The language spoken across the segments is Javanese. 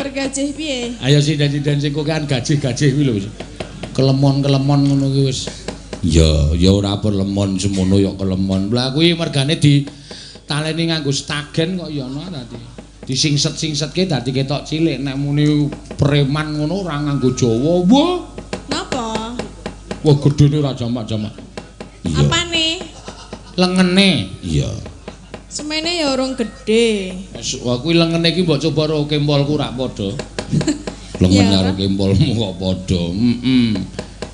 Bergajih piye? Ayo sindan-sindan sing kokean gajih-gajih kuwi lho. Kelemon-kelemon ngono kuwi wis. Ya ora apa lemon semono ya kelemon. Lah kuwi mergane di taleni nganggo stagen kok ya ana dadi. Disingset-singsetke dadi ketok cilik nek muni preman ngono ora nganggo Jawa. Wah. Napa? Wah gedene ora jamak-jamak. Iya. Apane? Lengene. Iya. Semene ya urung gedhe. Wah kuwi lengene iki mbok coba karo kempolku ora padha. Lengen karo kempolmu kok padha.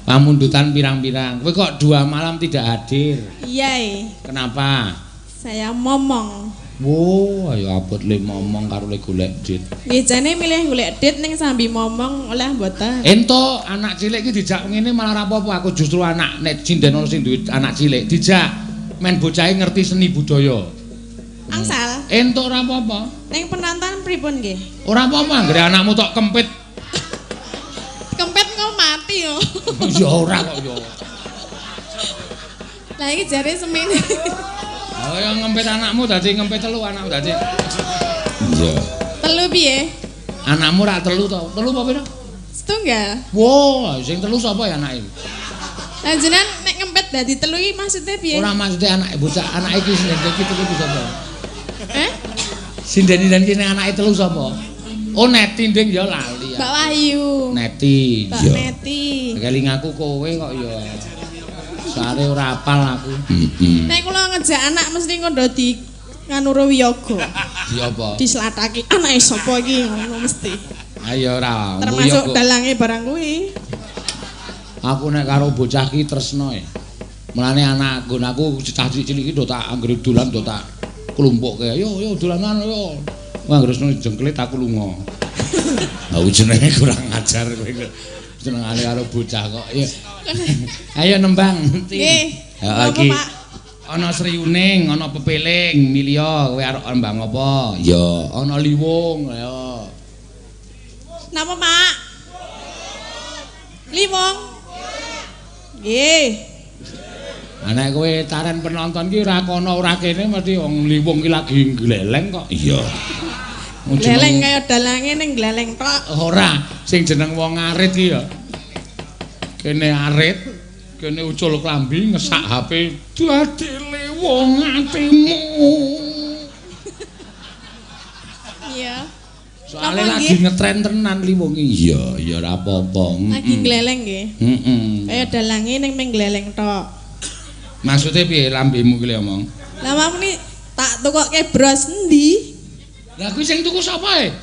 Pamundutan pirang-pirang. Kowe kok 2 malam tidak hadir? Iya. Kenapa? Saya momong. Wo, ayo abot le momong karo le golek dit. Nggih jane milih golek dit ning sambi momong oleh mboten. Ento anak cilik iki dijak ngene malah ora apa-apa. Aku justru anak nek cinden ono sing duwe anak cilik dijak men bocahe ngerti seni budaya. Angsal. Ento ora apa-apa. Ning penonton pripun nggih? Ora apa-apa anggere anakmu tok kempit. Kempet kok mati yo. Ya ora kok ya. Lah iki jare semene. Oh ya ngempet anakmu dadi ngempet telu anakmu dadi. Iya. Telu piye? Anakmu ra telu to. Telu apa pira? Setunggal. Wow, sing telu sapa ya anake? Lah jenengan nek ngempet dadi telu iki maksudnya piye? Ora maksude anake bocah, anake iki sing iki telu sapa? Sinden-sinden kene anake telu sapa? Oh Neti nding ya lali ya. Mbak Wahyu. Neti. Mbak Ya. Neti. Kelingaku kowe kok ya. Sare ora apal aku. Nek kula ngejak anak mesti ngondo di nganuro wiyaga. Di apa? Dislatake anake sapa iki ngono mesti. Ayo ora. Termasuk dalange barang kuwi. Aku nek karo bocah ki tresno ya. Mulane anak nggonku cecah cilik iki do tak anggere dolan do tak klumpukke. Yo dolanan yo. Wah terus jengklit aku lunga. Aku jenenge kurang ajar kowe. Jenengane karo bocah kok. Ayo nembang. Nggih. Ya iki. Ana sriuning, ana pepeling, milya kowe arep nembang apa? Ya, ana liwung, ya. Napa, Pak? Liwung. Nggih. Nek kowe taren penonton ki ora kono ora kene mesti wong liwung ki lagi gleleng kok. Iya. Gleleng kaya dalange ning gleleng tok. Ora, sing jeneng wong arit ki ya. Kene arit, kene ucul klambi ngesak HP dadi liwung atimu. Iya. Soale lagi ngetren tenan liwung iki. Iya, ya ora apa-apa. Lagi gleleng nggih. Heeh. Kaya dalange ning gleleng tok. Maksudnya piye lambemu ki omong? Lah mamune tak tukokke bros endi? Lah kuwi sing tuku sapa e?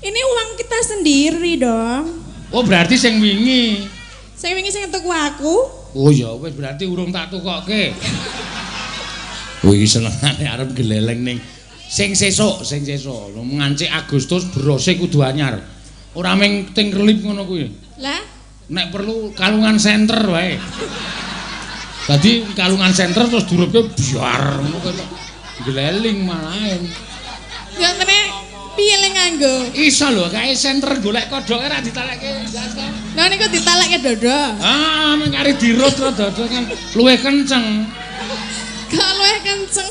Ini uang kita sendiri dong. Oh berarti sing wingi. Sing wingi sing tuku aku. Oh ya wis berarti urung tak tukokke. Kowe iki senengane arep geleleng ning sing sesuk. Ngancik Agustus brose kudu anyar. Ora mung ting kelip ngono kuwi. Lah, nek perlu kalungan senter wae. Dadi kalungan senter terus durupke biar ngono kok geleling malahan. ya ngene piye le nganggo? Iso lho kae senter golek kodhoke ora ditalekke. Lah niku ditalekke dodo. Ah, mung kari dirut karo dodo kan luwih kenceng. Kok luwih kenceng.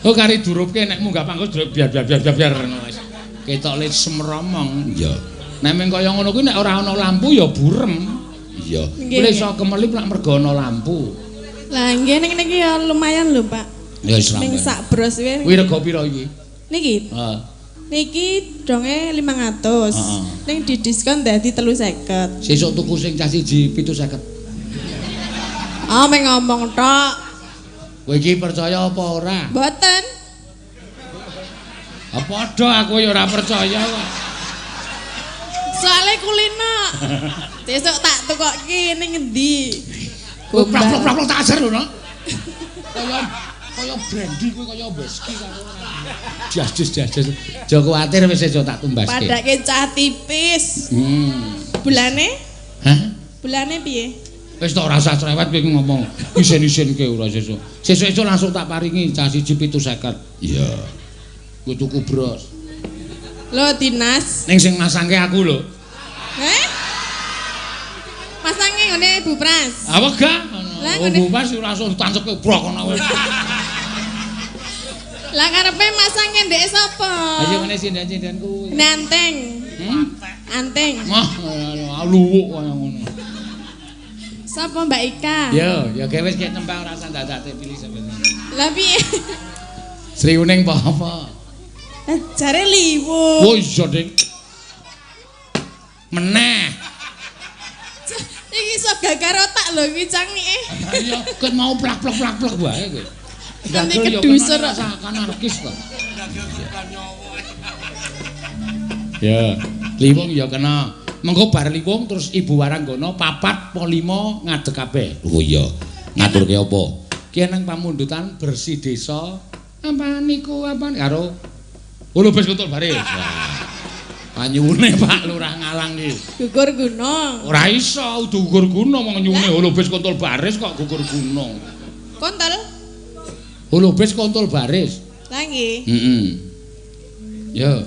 Oh kari durupke nek munggah panggus biar ngono wis. Ketok le semromong. Iya. Nek mung kaya ngono kuwi nek ora ana lampu ya burem. Iya. Kuwi iso kemelip lak mergo ana lampu. Lah nggih ning niki ya lumayan lho, Pak. Ya wis ning sak bros wae. Kuwi rega pira iki? Niki. Heeh. Niki donge 500. Ning didiskon dadi 350. Sesuk tuku sing cah siji 750. Ah, meng ngomong tok. Kowe iki percaya apa ora? Mboten. Padha aku ya ora percaya kok. Soale kulino. Sesuk tak tukokke ning endi? Plak-plak tak ajar lho, no. Kaya brandy kuwi kaya whisky karo. Jas. Aja kuwatir wis aja tak tumbaske. Padake cah tipis. Bulane? Hah? Bulane piye? Wis tok ora usah cerewet kowe ngomong. Isin-isinke ora sesuk. Sesuk langsung tak paringi cah siji 750. Iya. Ku tuku bros. Lho dinas. Ning sing masangke aku lho. Masange ngene Bu Pras. Ah wegah. Lah Bu Pras langsung tancepke brok ngono wis. Lah karepe masang ndek sapa? Ayo ngene sindan-sindan kuwi. Nanteng. Anteng. Mah luwuk kaya ngono. Sapa Mbak Ika? Ya wis kek nembang rasa dadake pilih sampeyan. Lah piye? Sri Uning apa? Jare liwo. Oh iya, Ding. Meneh. Iki iso gagar otak lho iki cangike. Iya, ket mau plak-plak wae kowe. Nanti kedusur rasakan anarkis kok. Ya, liwung ya kena. Mengko bar liwung terus Ibu Waranggana 4 po 5 ngadeg kabeh. Oh iya. Ngaturke apa? Ki nang pamundutan bersih desa. Apa niku apa karo Ulubes Kuntul Baris. Panyuwune Pak Lurah Ngalang iki. Gugur gunung. Ora iso udu gugur gunung wong nyuwune Ulubes Kuntul Baris kok gugur gunung. Kontol. Ulubes Kuntul Baris. Lah nggih. Heeh. Ya.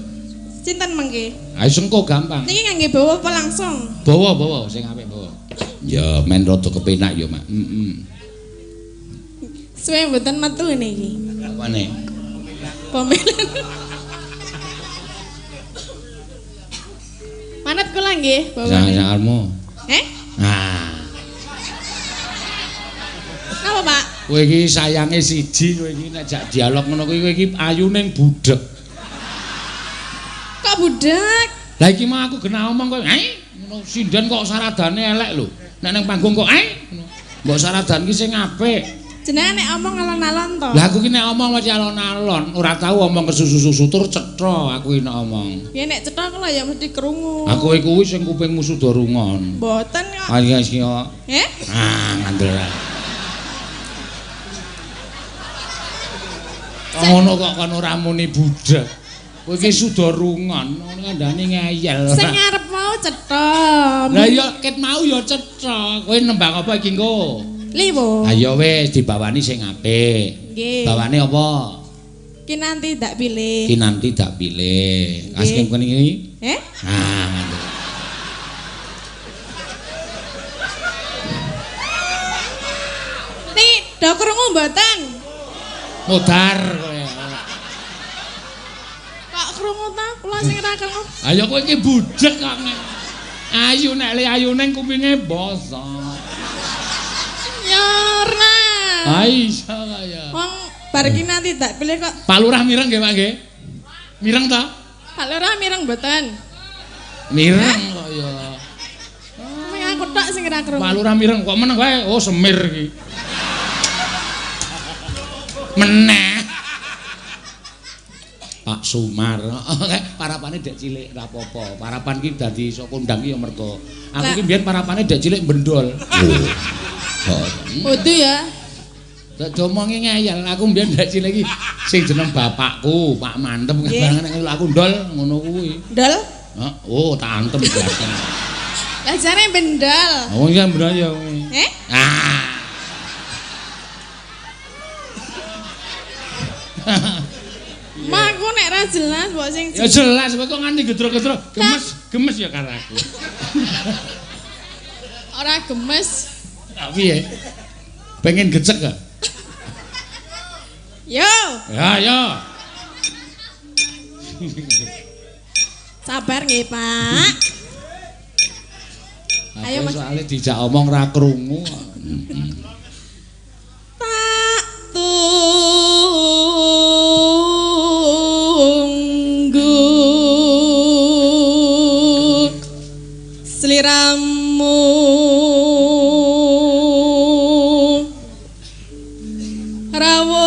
Sinten mengke? Ayo sengko gampang. Niki ngangge bawa apa langsung? Bawa sing apik bawa. Ya men rada kepenak ya, Mak. Suwe mboten metu niki. Apane? Pemilihan. Manut kula nggih, bawa. Sangarmu. Nah. Napa, Pak? Kowe iki sayange siji, kowe iki nek jak dialog ngono kowe iki ayuning budhek. Kok budek? Lah iki mah aku kena omong kowe, ngono sinden kok saradane elek lho. Nek nang panggung kok ngono. Mbok saradan ki sing apik. Jenenge nek omong alon-alon to. Lah aku ki nek omong mesti alon-alon, ora tau omong kesusu-susu tur cetha aku ki nek omong. Ya nek cetha kula ya mesti krungu. Aku kuwi sing kupingmu suda rungon. Mboten kok. Ayo sing kok. Ngandel. Ngono kok kon ora muni budhek. Kowe iki suda rungon, ngandani ngeyel. Sing arep mau cetha. Lah ya ket mau ya cetha. Kowe nembang apa iki engko? Liwo. Ayo wis dibawani sing apik. Nggih. Bawane apa? Ki nanti tak pilih. Ki nanti tak pilih. Asking kene iki. Ngandel. Niki do krungu mboten? Modar kowe. Kok krungu ta? Kula sing ora krungu. Ayo kowe iki budhek kok. Ayu nek le ayune kupinge bosok. Ya ora. Aisyah kaya. Wong bar ki nanti tak pilih kok. Pak Lurah mireng nggih, Pak nggih? Mireng ta? Pak Lurah mireng mboten? Mireng kok ya. Ming aku tok sing ora krungu. Pak Lurah mireng kok meneng wae. Oh, semir iki. Meneh. Pak Sumar. Parapane dek cilik ora apa-apa. Parapan ki dadi iso kondang ki ya mergo aku ki mbiyen parapane dek cilik bendol. Kudu ya. Dadi omongi ngeyel. Aku mbiyen dek cilik iki sing jeneng bapakku, Pak Mantem barang aku ndol ngono kuwi. Ndol? Oh, tak antem biasa. Lah jare bendal. Oh, iya bener ya. Maku nek ra jelas mbok sing ya jelas kok nganti gedro-gedro gemes ya karo aku. Ora gemes. Tapi ya. Pengen gecek gak? Yo. Ya. Sabar nggih, Pak. Ayo Mas. Soale dijak omong ra krungu. Tak tunggu sliramu rawuh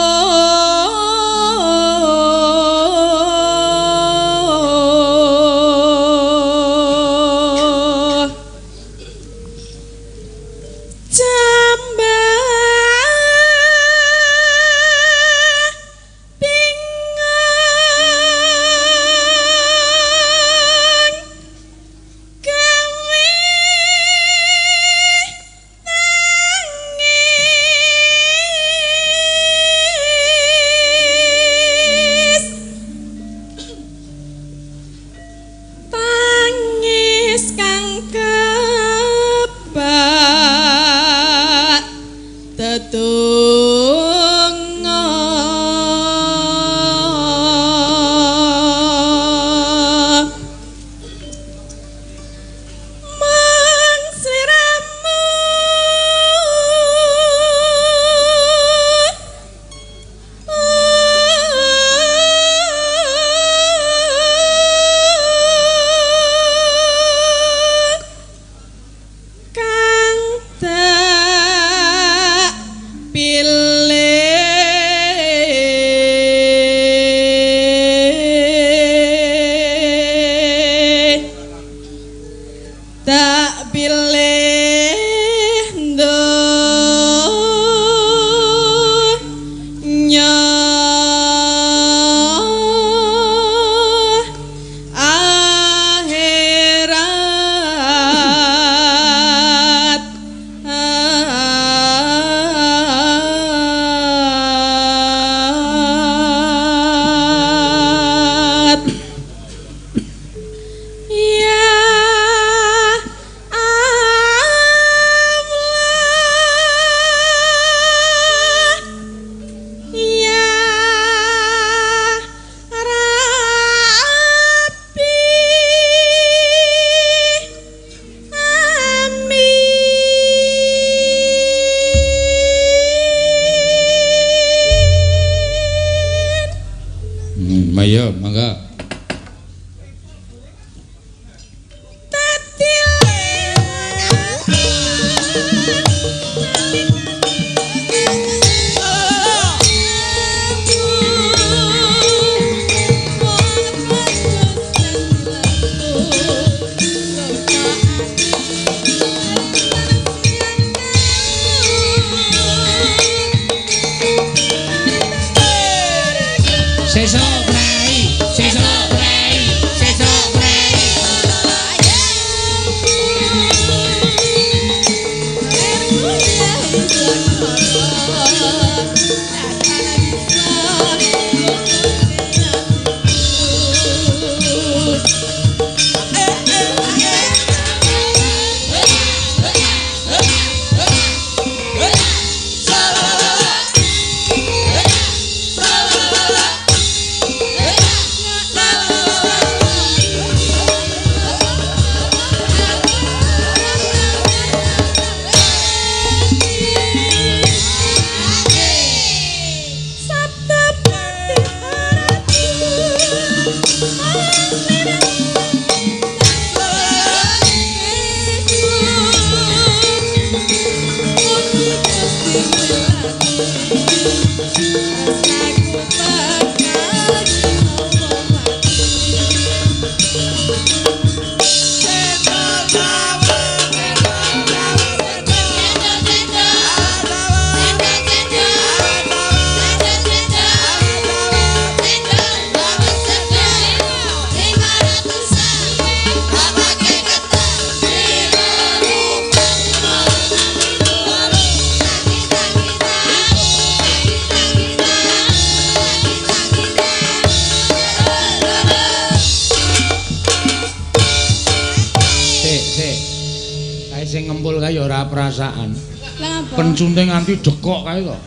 sing ngempul kae ya ora perasaan. Lah apa? Pencunte nganti dekok kae to.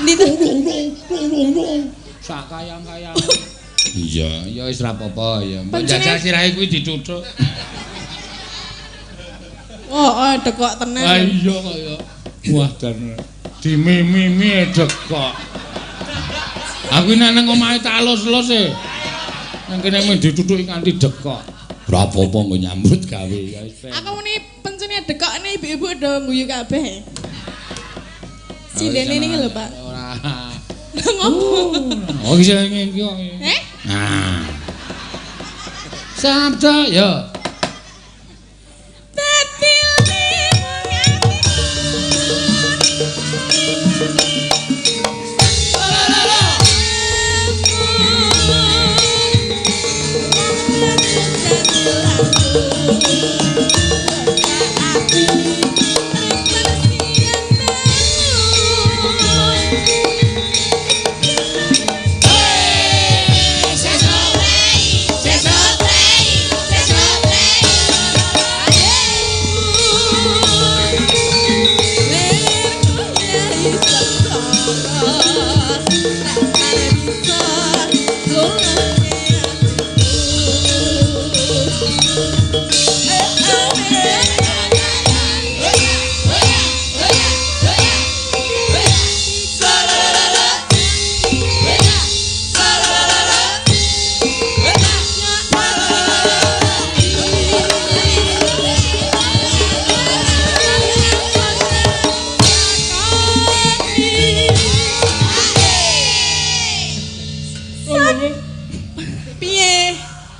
Ndi to? Sak kayang-kayang. Iya, ya wis ra apa-apa ya. Mbok jajal sirahe kuwi dicuthuk. Oh, dekok tenan. Ah iya kaya. Wah dan dimimimi dekok. Aku nek nang omahe tak alus-alus e. Nang kene mung ditutuki kanthi dekok. Ora apa-apa nggo nyambut gawe ya wis. Aku muni pencune dekok ne ibu-ibu do guyu kabeh. Cindene niki lho, Pak. Ora. Ngopo? Oh iki iki kok. Nah. Sabda ya.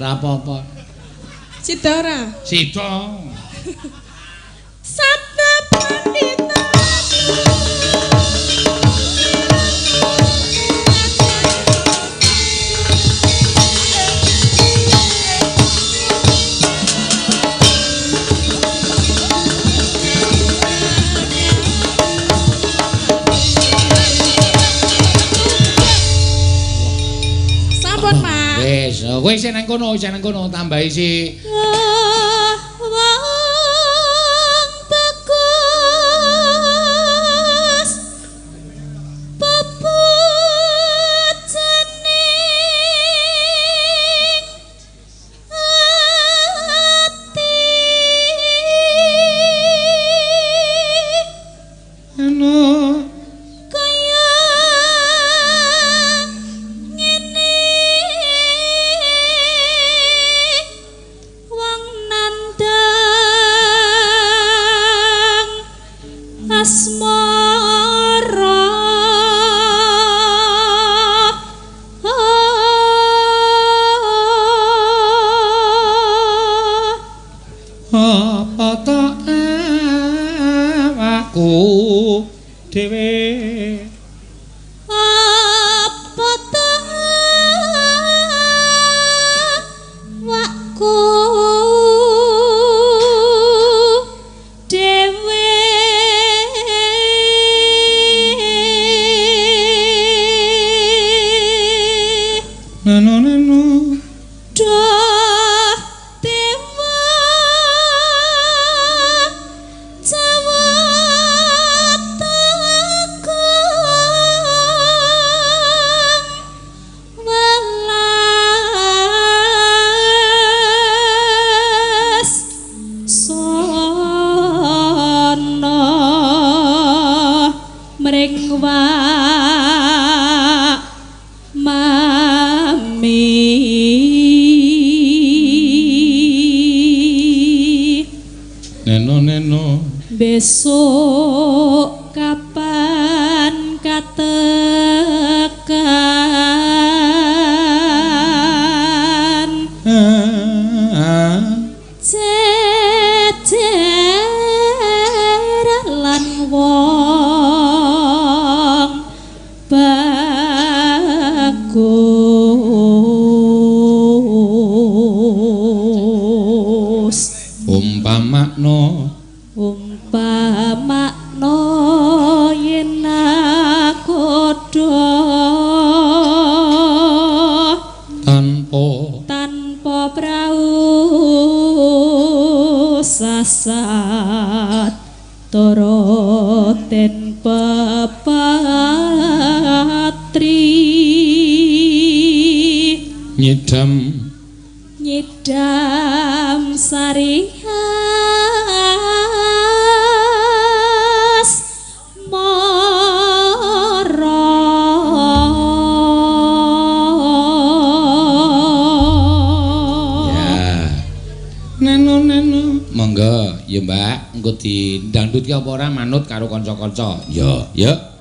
Apa-apa. Sida ora? Sida. Sabda pandita. Sampun, Mak. Wis, kowe sing nang kono tambahi si besok kapan katekan cecer lan wong bagus umpamakna yen akodha tanpa praus sasat toroten pepatri nyidam sarihas mara ya neno monggo ya Mbak engko didangdut ki apa ora manut karo kanca-kanca ya ya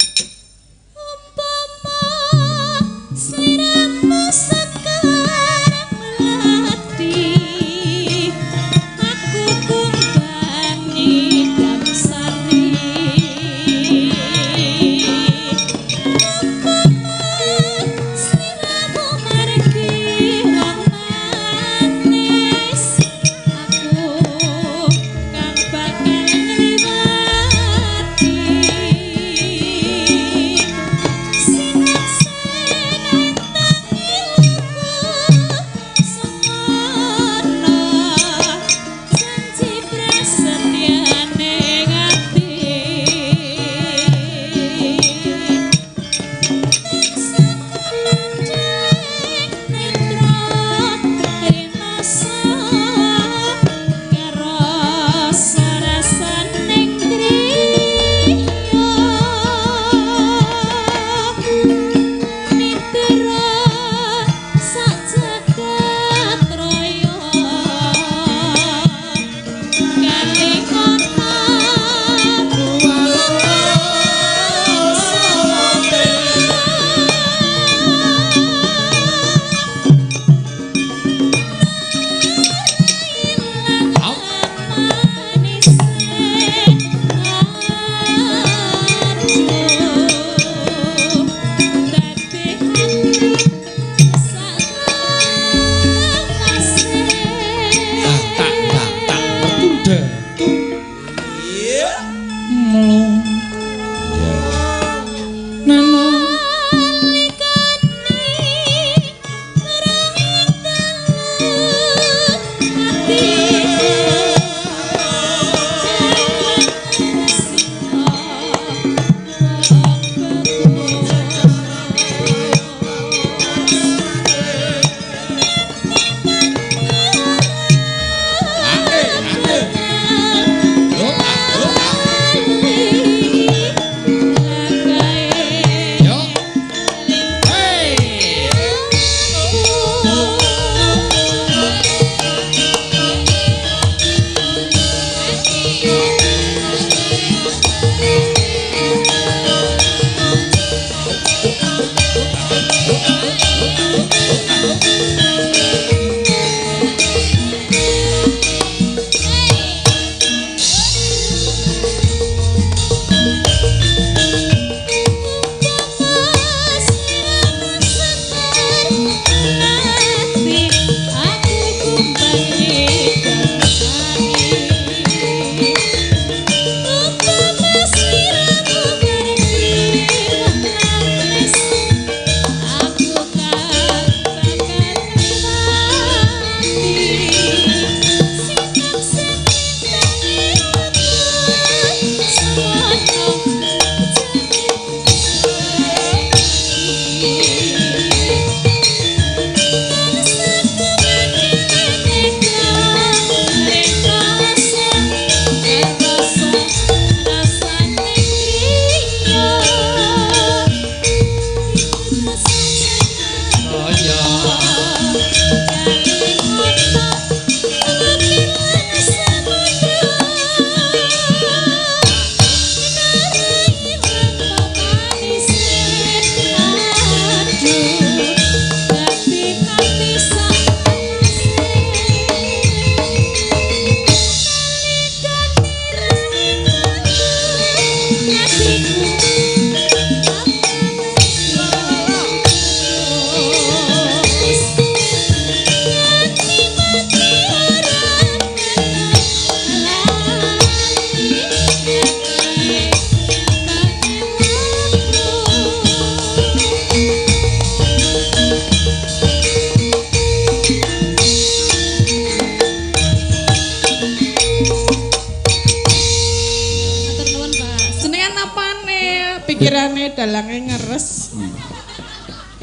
Pikirane dalange ngeres.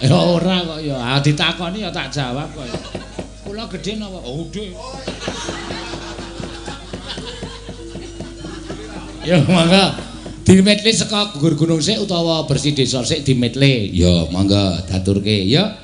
Ya ora kok ya. Ah ditakoni ya tak jawab kok. Kula gedhe napa? Oh, gedhe. Ya mangga dimetle saka gugur gunung sik utawa bersih desa sik dimetle. Ya mangga daturke ya.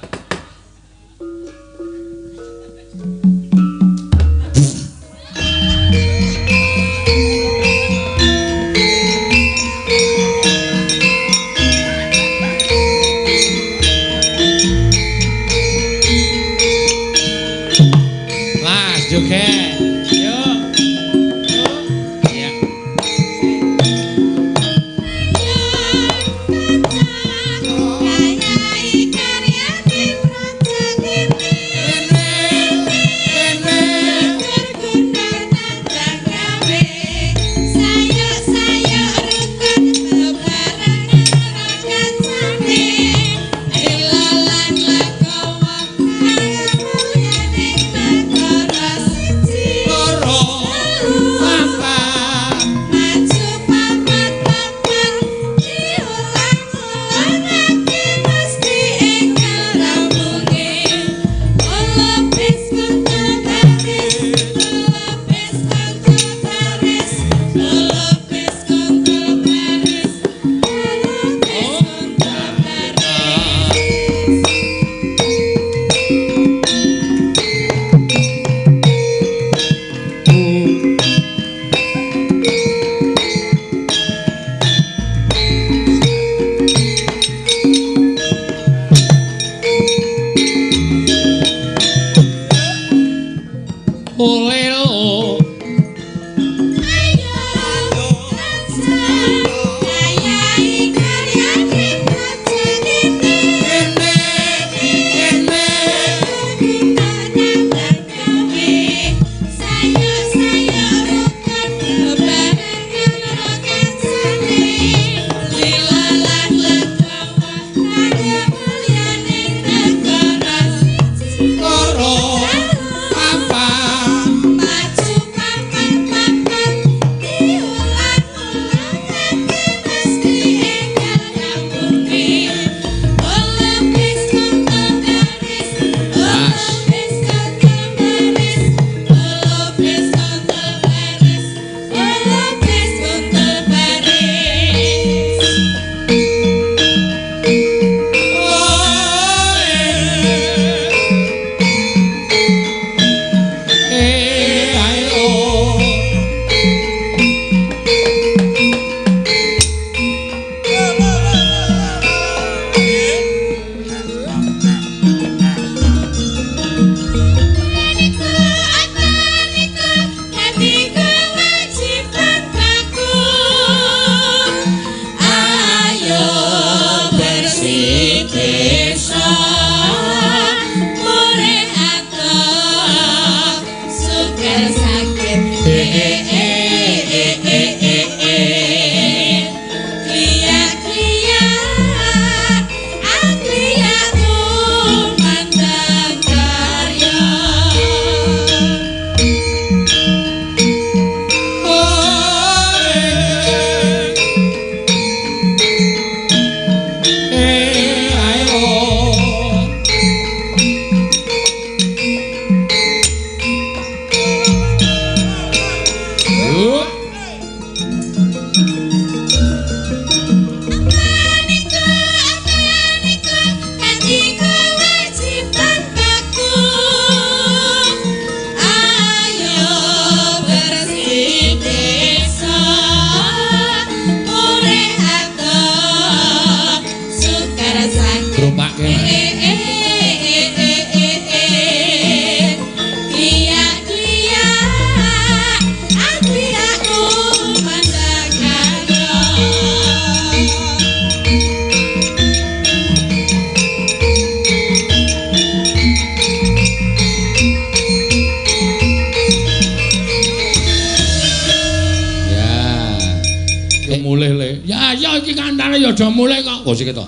aja mulai kok. Oh sik to.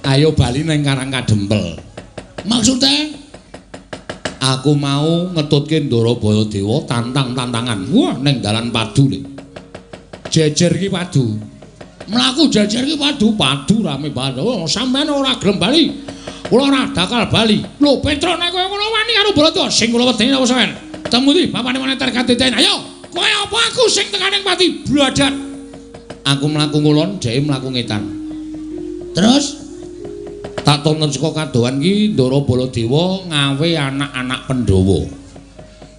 Ayo bali nang Karang Kadempel. Maksudnya aku mau ngetutke Ndara Bayadewa tantang-tantangan. Wah ning dalan padu le. Jejer iki padu. Mlaku jajar iki padu rame banget. Oh, sampean ora gelem bali. Kula ora dakal bali. Lho, Petro nek kowe ngono wani karo Baladewa sing kula wedeni apa sampean? Temu ndi bapane moneter kadeten. Ayo, kowe apa aku sing tekaning pati bladat. Aku mlaku ngulon, dhek mlaku ngetan. Terus tak tonton saka kadohan ki Ndara Baladewa ngawe anak-anak Pandhawa.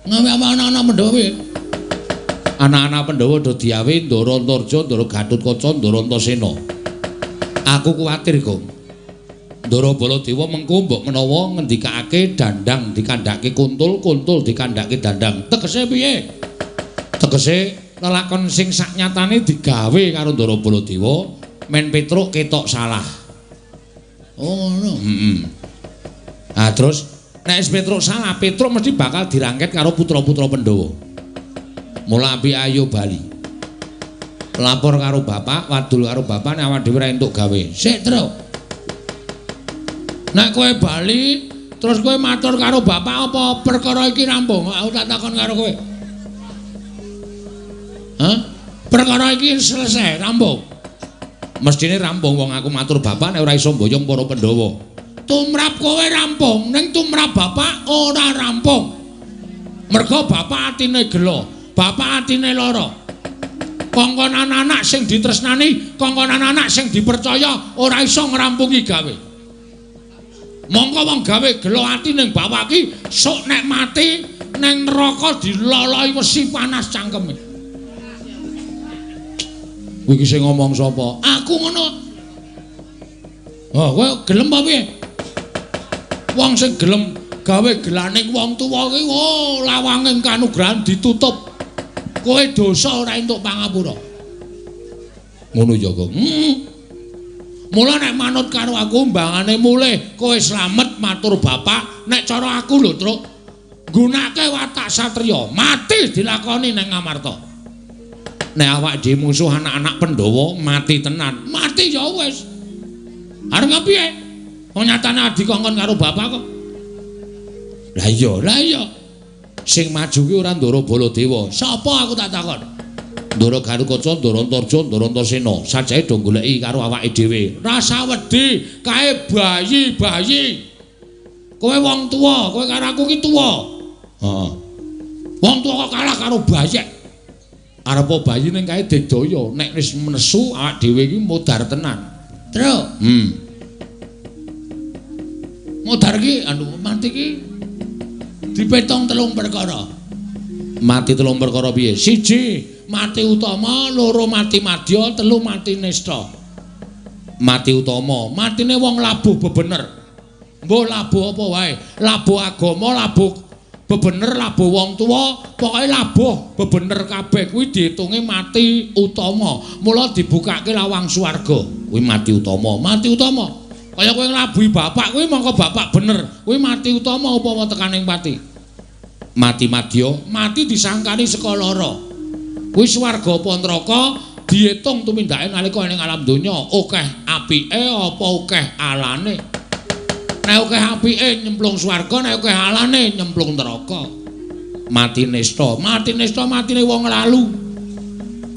Ngawe apa anak-anak Pandhawa? Anak-anak Pandhawa do diawe Ndara Antarja, Ndara Gatotkaca, Ndara Antasena. Aku kuwatir, Gong. Ndara Baladewa mengko mbok menawa ngendikake dandang dikandhake kuntul, kuntul dikandhake dandang. Tegese piye? Tegese lelakon sing saknyatane digawe karo Ndara Baladewa, men Petruk ketok salah. Oh ngono. Nah terus nek Petruk salah, Petruk mesti bakal dirangket karo putra-putra Pandhawa. Mula api ayo bali. Lapor karo bapak, wadul karo bapak nek awak dhewe ora entuk gawe. Sik, Truk. Nek kowe bali, terus kowe matur karo bapak apa perkara iki rampung? Aku tak takon karo kowe. Hah? Perkara iki selesai, rampung. Mestine rampung wong aku matur bapak nek ora iso mboyong para Pandhawa. Tumrap kowe rampung, ning tumrap bapak ora rampung. Mergo bapak atine gelo, bapak atine lara. Kongkonan anak sing ditresnani, kongkonan anak sing dipercaya ora iso ngrampungi gawe. Mongko wong gawe gelo ati ning bapak ki sok nek mati ning neraka diloloi wesi panas cangkeme. Kowe iki sing ngomong sapa? Aku ngono. Oh, kowe gelem apa piye? Wong sing gelem gawe gelaning wong tuwa kuwi lawanging kanugrahan ditutup. Kowe dosa ora entuk pangapura. Ngono ya, Kang. Mula nek manut karo aku mbangane mulih kowe slamet matur bapak, nek cara aku lho, Truk. Gunake watak satriya, mati dilakoni ning Ngamarta. Nek awak dhewe musuh anak-anak Pandhawa mati tenan, mati ya wis. Arep piye? Wong nyatane dikongkon karo bapak kok. Lah iya. Sing maju ki ora Ndara Baladewa. Sapa aku tak takon? Ndara Gatotkaca, Ndara Antarja, Ndara Antasena. Sajae do goleki karo awake dhewe. Rasa wedi kae bayi. Kowe wong tuwa, kowe karo aku ki tuwa. Heeh. Wong tuwa kok kalah karo bayek. Arep bayi ning kae dedaya, nek wis menesu awak dhewe iki modar tenan. Truk. Modar ki mati ki dipetong 3 perkara. Mati 3 perkara piye? 1 mati utama, 2 mati madya, 3 mati nista. Mati utama, matine wong labuh bebener. Mbok labuh apa wae, labuh agama, labuh bebener, labuh wong tuwa, pokoke labuh bebener kabeh kuwi diitunge mati utama. Mula dibukake lawang swarga. Kuwi mati utama, mati utama. Kaya kowe nglabuhi bapak kuwi mongko bapak bener. Kuwi mati utama upama tekaning pati. Mati madya, mati disangkani saka lara. Kuwi swarga apa neraka diitung tumindake nalika ning alam donya, akeh apike apa akeh alane. Nek akeh apike nyemplung swarga, nek akeh alane nyemplung neraka. Mati nista, matine wong lalu.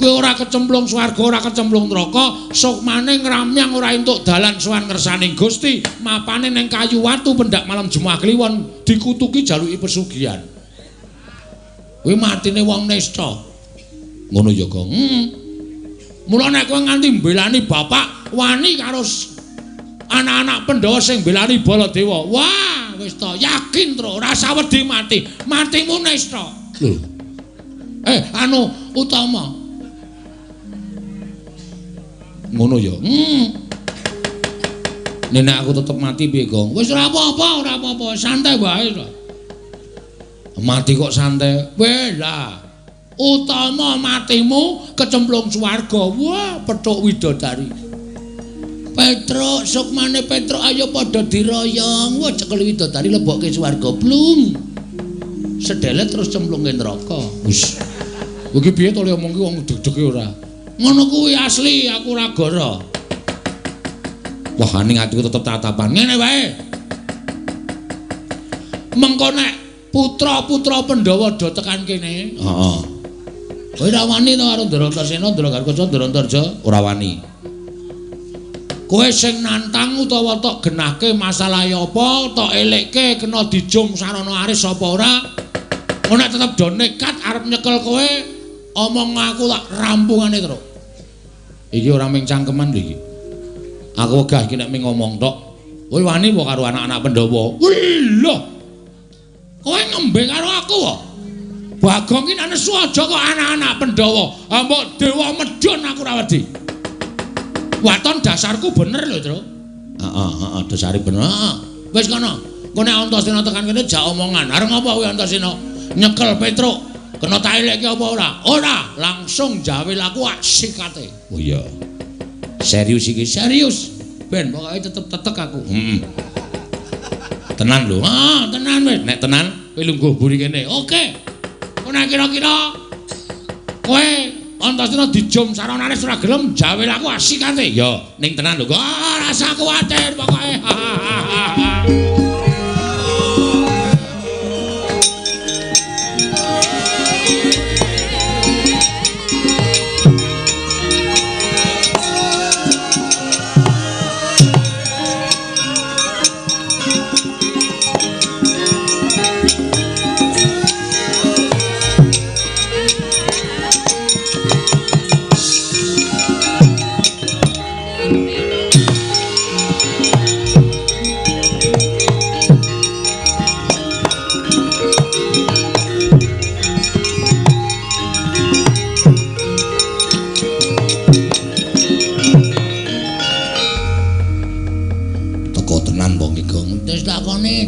Kowe ora kecemplung swarga, ora kecemplung neraka, sukmane ngramyang ora entuk dalan sowan ngersaning Gusti, mapane ning kayu watu pendak malam Jumat Kliwon dikutuki jaluki pesugihan. Kuwi matine wong nista. Ngono ya, Gong. Mula nek kowe nganti mbelani bapak, wani karo anak-anak Pandhawa sing mbelani Baladewa. Wah, wis to, yakin Truk, rasa wedi mati. Matimu nista. Lho. Utama. Ngono ya. Nek aku tetep mati piye, Gong? Wis ora apa-apa, santai wae to. Mati kok santai. Weh lah. Utama matimu kecemplung swarga. Wah, petuk widodari. Petruk, sukmane Petruk ayo padha diroyong. Wah, cekel widodari lebokke swarga plung. Sedelet terus cemplunge neraka. Wis. Iki piye to le omongke wong deg-dege ora? Ngono kuwi asli, aku ora goro. Wah, ning atiku tetep tatapan. Ngene wae. Mengko nek putra-putra Pandhawa do tekan kene. Heeh. Kowe ora wani to karo Ndara Antasena, Ndara Gatotkaca, Ndara Antarja, ora wani. Kowe sing nantang utawa tok genahke masalah apa, tok elekke kena dijum sarana aris apa ora? Nek tetep do nekat arep nyekel kowe, omong aku tak rampungane terus. Iki ora ming cangkeman lho iki. Aku wegah iki nek ming ngomong tok. Kowe wani apa karo anak-anak Pandhawa? Wih lho. Kowe ngembek karo aku kok. Bagong iki nek nesu aja kok anak-anak Pandhawa. Ha mbok dewa medhon aku ora wedi. Waton dasarku bener lho, Tru. Heeh, dasare bener. Wis kono. Engko nek Antasena tekan kene jak omongan. Arep ngopo kowe Antasena? Nyekel Petruk. Kena tak elekke apa ora? Ora, langsung jawe laku sikate. Oh iya. Serius iki, serius. Ben pokoke tetep-tetep aku. Tenan lho. Tenan wis. Nek tenan kowe lungguh buri kene. Oke. Kok nek kira-kira kowe Antasena dijum saranane ora gelem jawe laku asikate. Ya, ning tenan lho. Ora rasa kuwatir pokoke.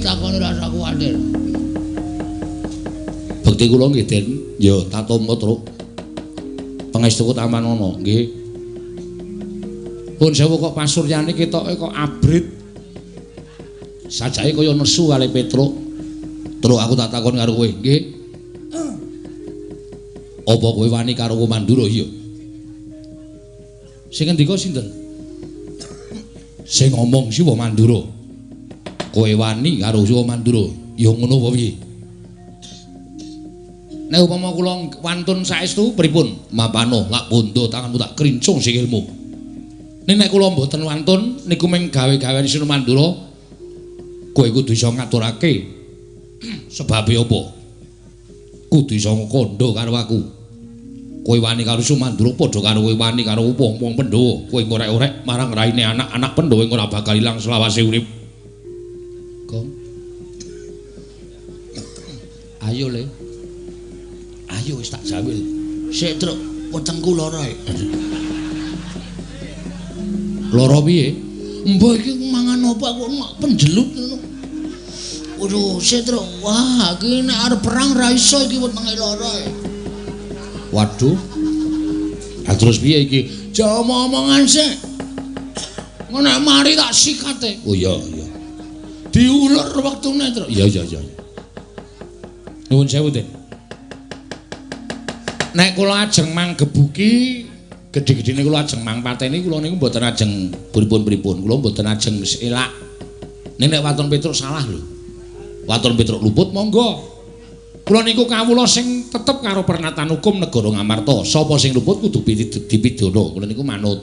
Takoni rasa kuwatir. Bekti kula nggih, Den. Ya, tak tampa, Truk. Pangestuku Tamanana, nggih. Pun sewu kok pasuryane ketoke kok abrit. Sajake kaya nesu kali Petruk. Truk aku tak takon karo kowe, nggih. Apa kowe wani karo Mandura? Iya. Sing ngendika sinten? Sing ngomong si Mandura. Kowe wani karo Suwa Mandura, ya ngono apa piye? Nek upama kula wantun saestu pripun? Mapano, lak bondo tanganmu tak krincung sikilmu. Nek kula mboten wantun niku mung gawe-gawean Suwa Mandura, kowe kudu iso ngaturake. Sebabe apa? Kudu iso kandha karo aku. Kowe wani karo Suwa Mandura padha karo kowe wani karo wong-wong Pandhawa. Kowe ngorek-orek marang raine anak-anak Pandhawa ora bakal ilang selawase urip. Ayo le. Ayo wis tak jawil. Sik Truk, wetengku lara e. Lara piye? Mbah iki mangan apa kok penjelut ngono. Waduh, sik Truk. Wah, iki nek arep perang ra iso iki wetenge lara e. Waduh. Ah terus piye iki? Jawab omongan sik. Ngono mari tak sikate. Oh iya, iya. Diulur wektune Truk. Iya. Nuwun sewu, Den. Nek kula ajeng manggebuki, gedhe-gedhene kula ajeng mangpateni kula niku mboten ajeng pripun-pripun. Kula mboten ajeng elak. Nek Waton Petruk salah lho. Waton Petruk luput monggo. Kula niku kawula sing tetep karo pernatan hukum negara Ngamarta. Sapa sing luput kudu dipidana. Kula niku manut.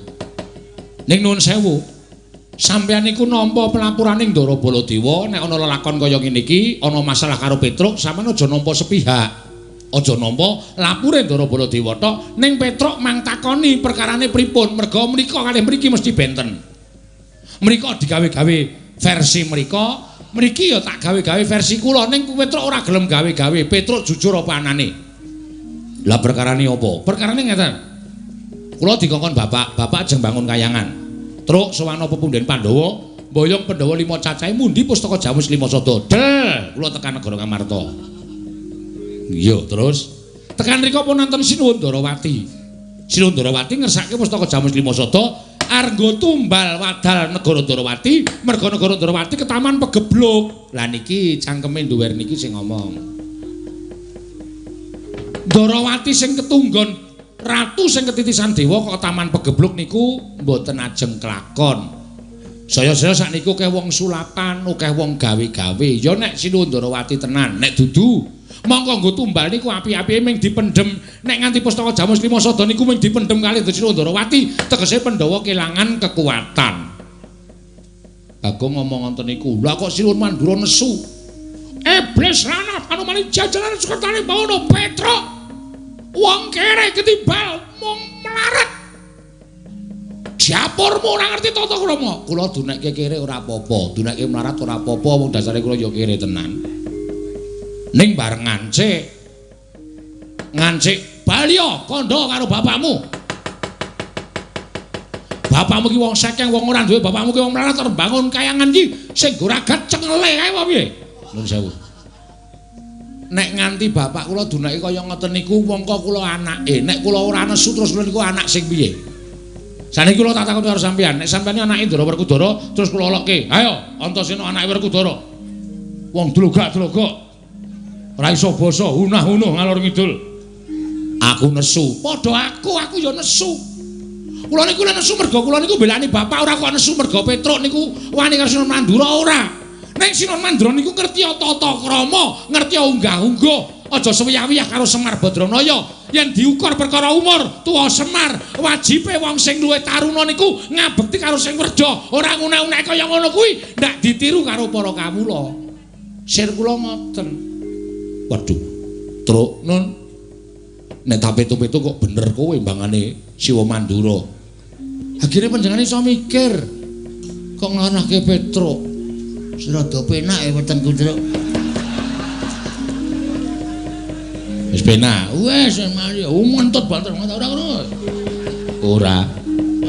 Ning nuwun sewu. Sampeyan niku nampa pelapuraning Ndara Baladewa nek ana lelakon kaya ngene iki, ana masalah karo Petruk, sampeyan aja nampa sepihak. Aja nampa lapure Ndara Baladewa tok, ning Petruk mang takoni perkarane pripun, merga mriko kalih mriki mesti benten. Mriko digawe-gawe versi mriko, mriki ya tak gawe-gawe versi kula, ning Petruk ora gelem gawe-gawe. Petruk jujur apa anane? Lah perkarane apa? Perkarane ngeten. Kula dikongkon bapak ajeng bangun kayangan. Truk sowan pepunden Pandhawa, mboyong Pandhawa 5 cacahe mundi pustaka Jamus 5 sada. Del, kula tekan negara Ngamarta. Iya, terus tekan mriku pun nonton Sinuwun Ndarawati. Sinuwun Ndarawati ngersake pustaka Jamus 5 sada arga tumbal wadal negara Ndarawati, merga negara Ndarawati ketaman pegebluk. Lah niki cangkeme duwer niki sing ngomong. Ndarawati sing ketunggon ratu sing ketitisan dewa kok taman pegebluk niku mboten ajeng kelakon. Saya-saya sakniku akeh wong sulapan, akeh wong gawe-gawe. Ya nek Sinuwun Ndarawati tenan, nek dudu mongko nggo tumbal niku api-apike ming dipendhem. Nek nganti pustaka Jamus 5 sada niku ming dipendhem kalih Sinuwun Ndarawati, tegese Pandhawa kelangan kekuatan. Bagong ngomong ngoten niku. Lah kok Sinuwun Mandura nesu. Iblis lanat anu mani jajalan Sukertane bawana Petruk. Wong kere ketimbal mung melarat. Japurmu ora ngerti tata krama. Kula dunekke kere ora apa-apa, dunekke melarat ora apa-apa, wong dasare kula ya kere tenan. Ning bareng ngancik Balya kandha karo bapakmu. Bapakmu ki wong sekeng, wong ora duwe, bapakmu ki wong melarat arep bangun kayangan iki sing goragat cengele kae apa piye? Nuwun sewu. Nek nganti bapak kula duneke kaya ngoten niku mongko kula anake. Nek kula ora nesu terus kula niku anak sing piye? Saniki kula tak takon karo sampeyan, nek sampeyan anake Ndara Werkudara terus kula lokke. Ayo, Antasena anake Werkudara. Wong dlogak-dlogok. Ora iso basa, hunah-hunuh ngalor ngidul. Aku nesu. Padha aku ya nesu. Kula niku nesu mergo kula niku belani bapak ora kok nesu mergo Petruk niku wani karo Sinuwun Mandura ora. Nek Sinuwun Mandura niku ngerti tata krama, ngerti unggah-ungguh, aja suwiyah-wiyah karo Semar Badranaya. Yen diukur perkara umur, tuwa Semar, wajibe wong sing luwih taruna niku ngabekti karo sing werda, ora ngunek-unek kaya ngono kuwi, ndak ditiru karo para kawula. Sir kula ngoten. Waduh, Truk Nun. Nek tak petu-petu kok bener kowe mbangane Siwa Mandura. Akhire panjenengane iso mikir kok ngarahke Petruk. Rada penak wetengku, Truk. Wis penak. Wes mari untut banter ora ngono. Ora.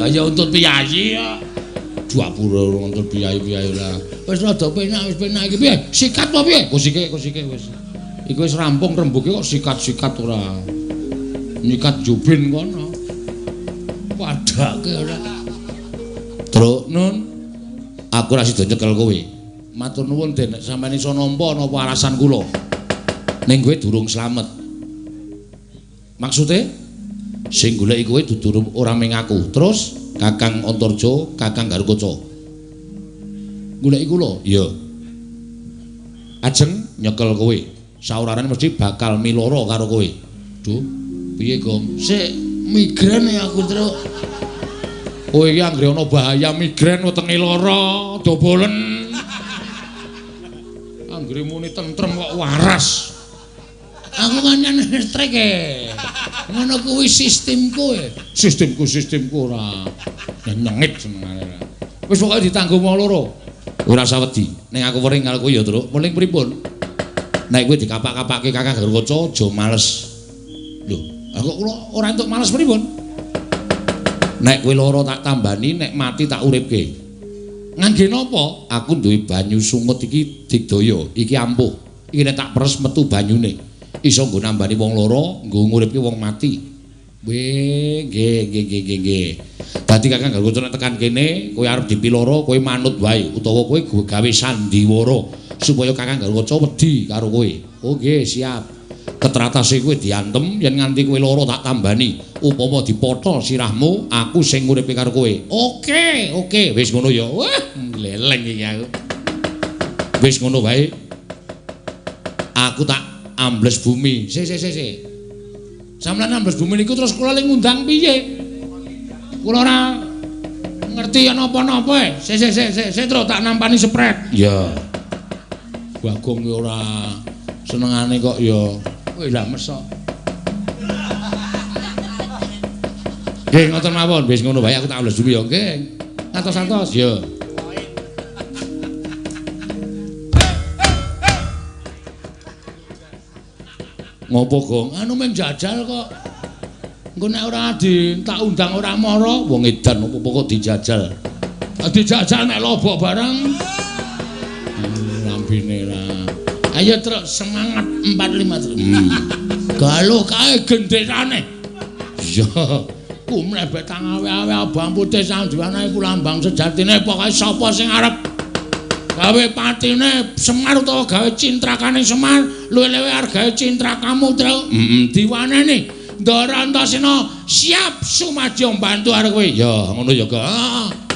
Ya untut piyayi ya. Dua-pura untut piyayi-piyayi ora. Wis rada penak, wis penak iki piye? Sikat apa piye? Kusike wis. Iku wis rampung rembuke kok sikat-sikat ora. Nyikat jubin kono. Padake ora. Truk Nun. Aku ora sida nyekel kowe. Matur nuwun Den, nek sampeyan iso nampa napa alasan kula. Ning kowe durung slamet. Maksude sing goleki kowe dudu ora mung aku. Terus Kakang Antarja, Kakang Garukaca. Goleki kula? Iya. Ajeng nyekel kowe. Saurane mesti bakal miloro karo kowe. Duh, piye, Gong? Sik migren ya aku, Truk. Kowe iki anggere ana bahaya migren wetenge lara, dobolen. Anggere muni tentrem kok waras. Aku kan listrik e. Ngono kuwi sistemku e. Sistemku ora nyengit senengane. Wis pokoke ditanggung wong loro. Ora usah wedi. Ning aku wering karo kowe ya, Truk. Muling pripun? Nek kowe dikapak-kapake Kakang Garukaca aja males. Lho, kok kula ora entuk males pripun? Nek kowe lara tak tambani, nek mati tak uripke. Ngangge napa? Aku duwe banyu sungut iki digdaya, iki ampuh. Iki nek tak peres metu banyune. Iso nggo nambani wong lara, nggo nguripke wong mati. Nggih. Dadi Kakang Garukaca nek tekan kene, kowe arep dipiloro, kowe manut wae utawa kowe gawe sandiwara supaya Kakang Garukaca wedi karo kowe. Oh nggih, siap. Ketratase kowe diantem yen nganti kowe lara tak tambani. Upama dipotol sirahmu, aku sing nguripe karo kowe. Oke, wis ngono ya. Wah, leleng iki aku. Wis ngono wae. Aku tak ambles bumi. Sik. Sampeyan ambles bumi niku terus kula ling ngundang piye? Kula ora ngerti ana apa-apa e. Sik, Truk, tak nampani sepret. Ya. Bagong ya ora senengane kok ya. Kowe lha mesok. Nggih, ngoten mawon. Wis ngono wae aku tak ambles bumi ya, nggih. Santos-santos ya. Ngopo, Gong? Anu men jajal kok. Engko nek ora tak undang ora mara, wong edan opo kok dijajal. Dijajal nek lobok bareng. Lambine ra. Ayo Truk, semangat 45. Galuh kae gendekane. Ya, ku mlebet tang awe-awe abang putih sandiwane ku lambang sejatine pokoke sapa sing arep gawe patine Semar utawa gawe cintrakane Semar, luwih-luwih argae cintrakamu, Truk. Diwaneni. Ndara Antasena siap sumadya mbantu arek kowe. Ya, ngono ya, Kak.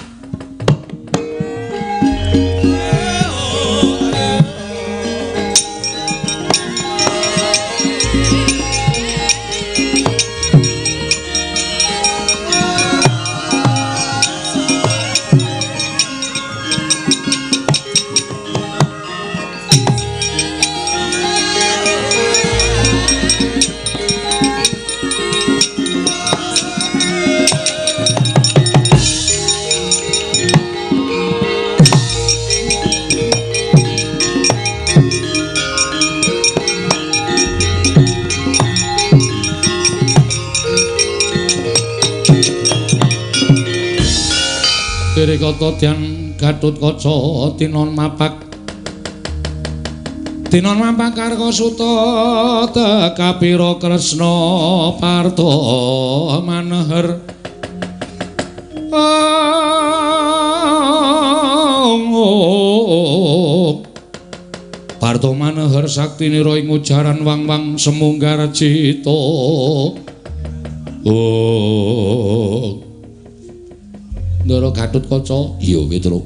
Sirikata Dyang Gatotkaca tinon mapak Karkasuta tekapira Kresna Parta maneher Parta maneher saktinira ing ujaran wang-wang semunggar cita Ndara Gatotkaca iya Petruk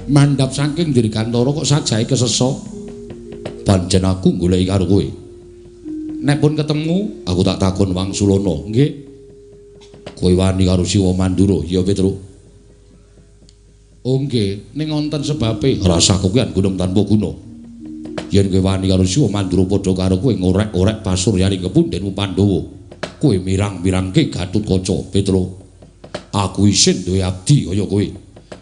mandhap saking Dirgantara kok sajahe kesesa pancen aku goleki karo kowe nek pun ketemu aku tak takon Wangsulana nggih kowe wani karo Siwa Mandura ya Petruk oh nggih ning wonten sebabe rasa kowean gunung tanpa guna yen kowe wani karo Siwa Mandura padha karo kowe ngorek-orek pasuryaning kepundhenmu Pandhawa kowe mirang-mirangke Gatotkaca Petruk aku isin duwe abdi kaya kowe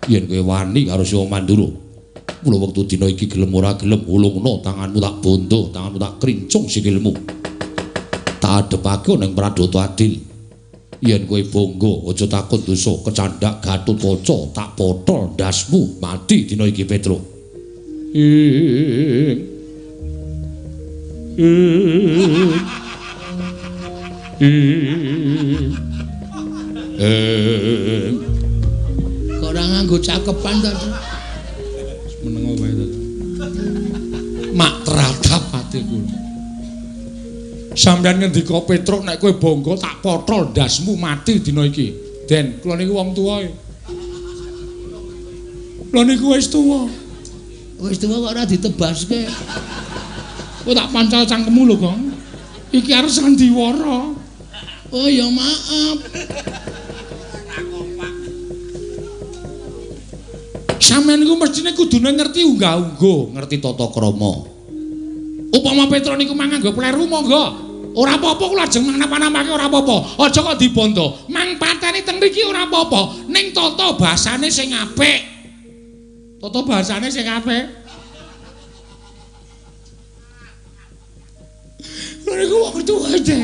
yen kowe wani karo Siwa Mandura mula wektu dina iki gelem ora gelem ulungna tanganmu tak bondo tanganmu tak krincung sikilmu tak adepake ning Pradata Adil yen kowe bangga aja takut dosa kecandhak Gatotkaca tak potol ndasmu mati dina iki Petruk kok ora nganggo cakepan to meneng wae to mak teratap atiku sampeyan ngendika Petruk nek kowe bangga tak potol ndasmu mati dina iki Den kula niku wong tuwa lha niku wis tuwa kok ora ditebaske kowe tak pancal cangkemmu lho Gong iki arep sandiwara oh ya maaf sampeyan niku mestine kudune ngerti unggah-ungguh, ngerti tata krama. Upama Petruk niku manganggo pleru monggo. Ora apa-apa kula ajeng napa-napake ora apa-apa. Aja kok dibondo. Mang pateni teng mriki ora apa-apa, ning tata basane sing apik. Tata basane sing apik. Niku wong tuwa aja.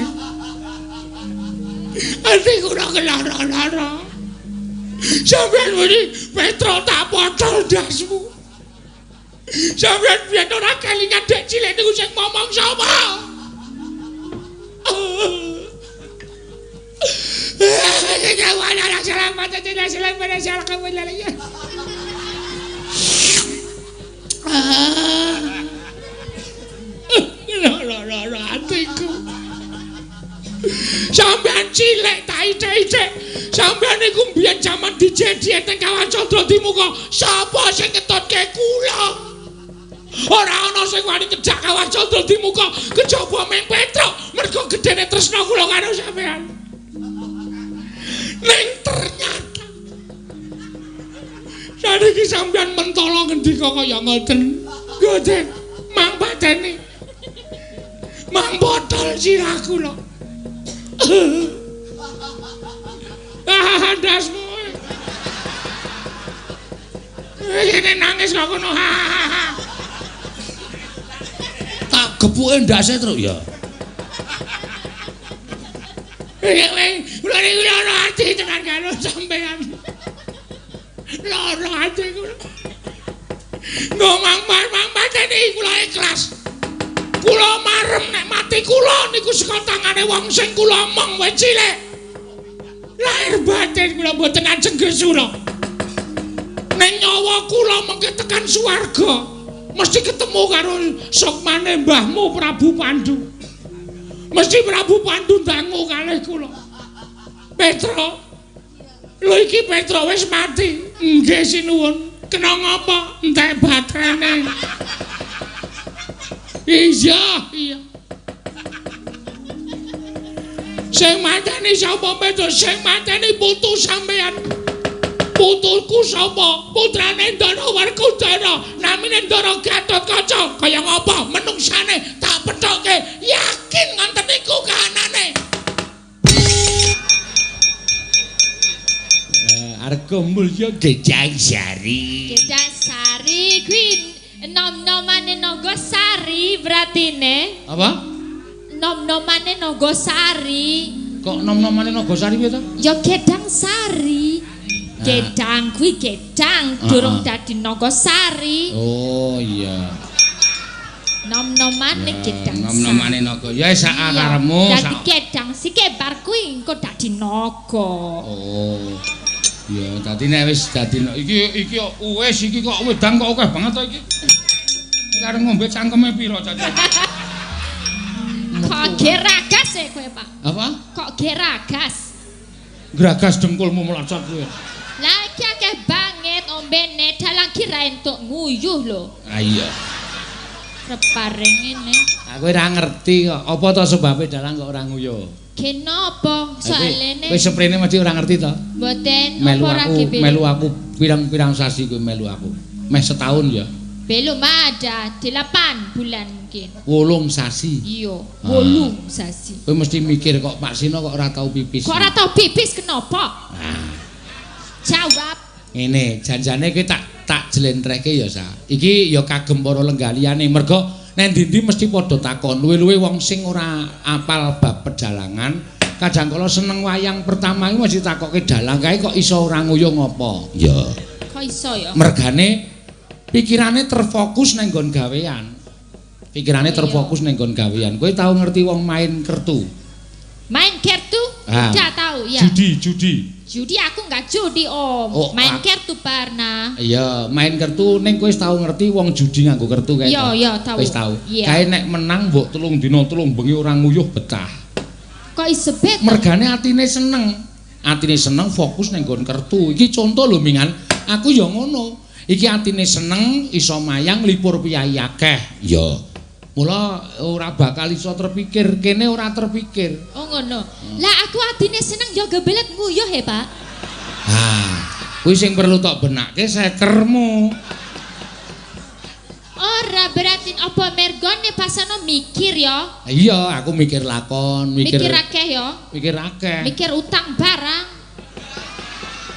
Atiku ora kelara-lara. Sampeyan muni Petruk tak potol ndasmu. Sampeyan biyen ora kelingan dek cilik niku sing ngomong sapa? Hatiku. Sampeyan cilik tak icik-icik. Sampeyan niku mbiyen jaman dijediet teng Kawacandra Dimuka, sapa sing ngetutke kula? Ora ana sing wani kejak Kawacandra Dimuka kejaba ming Petruk mergo gedene tresna kula karo sampeyan. Ning ternyata saniki sampeyan mentala ngendika kaya ngoten. Ngoten, mang pateni. Mang botol sirah kula. Ndasmu. Ini nangis kok ngono. tak gepuke ndase terus ya Kula niku lara ati tenan karo sampean. Lara ati kula. Ngomong pateni kula ikhlas. Kula marem nek mati kula niku saka tangane wong sing kula omong wae cilik. Lahir batin kula mboten ajeng gesura. Ning nyawa kula mengke tekan swarga, mesti ketemu karo sukmane mbahmu Prabu Pandhu. Mesti Prabu Pandhu dangu kalih kula. Petruk. Lho iki Petruk wis mati. Nggih sinuwun. Kena ngapa? Entek batrene. Iya. Sing mateni sapa Petruk? Sing mateni putu sampean. Putuku sapa? Putrane Ndara Werkudara, namine Ndara Gatotkaca. Kaya ngapa menungsane tak pethoke yakin ngonten niku kahanane. Arga mulya Gedang Sari. Gedang Sari kuwi nom-nomane Nagasari beratine. Apa? Nom-nomane Nagasari. Kok nom-nomane Nagasari piye to? Ya Gedang Sari. Gedang kuwi gedang durung dadi Nagasari. Oh iya. Nom-nomane gedang. Nom-nomane naga. Ya sak akaremu. Dadi gedang sike bar kuwi engko dadi naga. Oh. Ya, dadi nek wis dadi iki wis iki kok wedang kok akeh banget to iki. Arep ngombe cangkeme pira caca? Kok geragas e kowe, Pak? Apa? Kok geragas? Gragas dengkulmu melacot kowe. Lah iki akeh banget ombene dalang kira entuk nguyuh lho. Ah iya. Reparing ngene. Aku ora ngerti kok. Apa to sebabe dalang kok ora nguyuh? Kenapa? Soalene Kowe seprene mesti ora ngerti to? mboten Melu apa ora aku, kepilih. melu aku pirang-pirang sasi kowe melu aku. Meh setahun ya. Belum ada 8 bulan mungkin. 8 sasi. Iya, 8 sasi. Kowe mesti mikir kok Pak Sino kok ora tau pipis. Kok ora tau pipis kenapa? Jawab. Ngene, janjane kowe tak jlentrehke ya sa. Iki ya kagem para lenggaliane mergo nek ndi-ndi mesti padha takon. Luwe-luwe wong sing ora apal bab pedalangan, kadang kala seneng wayang pertama iki mesti takokke dalang kae kok iso ora nguyuh ngopo. Ya. Kok iso ya? Mergane pikirane terfokus nang nggon gawean. Pikirane terfokus nang nggon gawean. Kowe tau ngerti wong main kertu? Main kartu? Ah. Udah tahu ya. Judi. Judi aku nggak judi Om. Oh, main kartu pernah. Iya, main kertu ning kowe wis tau ngerti wong judi nganggo kertu kae. Iya, tahu. Wis tau. Iya. Kae nek menang mbok 3 dina 3 bengi ora nguyuh betah. Kok iso bet? Mergane atine seneng. Atine seneng fokus ning nggon kertu. Iki contoh lho mingan. Aku ya ngono. Iki atine seneng iso mayang lipur piyai akeh. Iya. Mula ora bakal iso terpikir, kene ora terpikir. Oh ngono. Lah aku atine seneng yo gebelet nguyuh he, Pak. Kuwi sing perlu tok benake sekermu. Ora berarti apa mergone pasano mikir ya. Iya, aku mikir lakon, Mikir akeh ya. Mikir akeh. Mikir utang barang.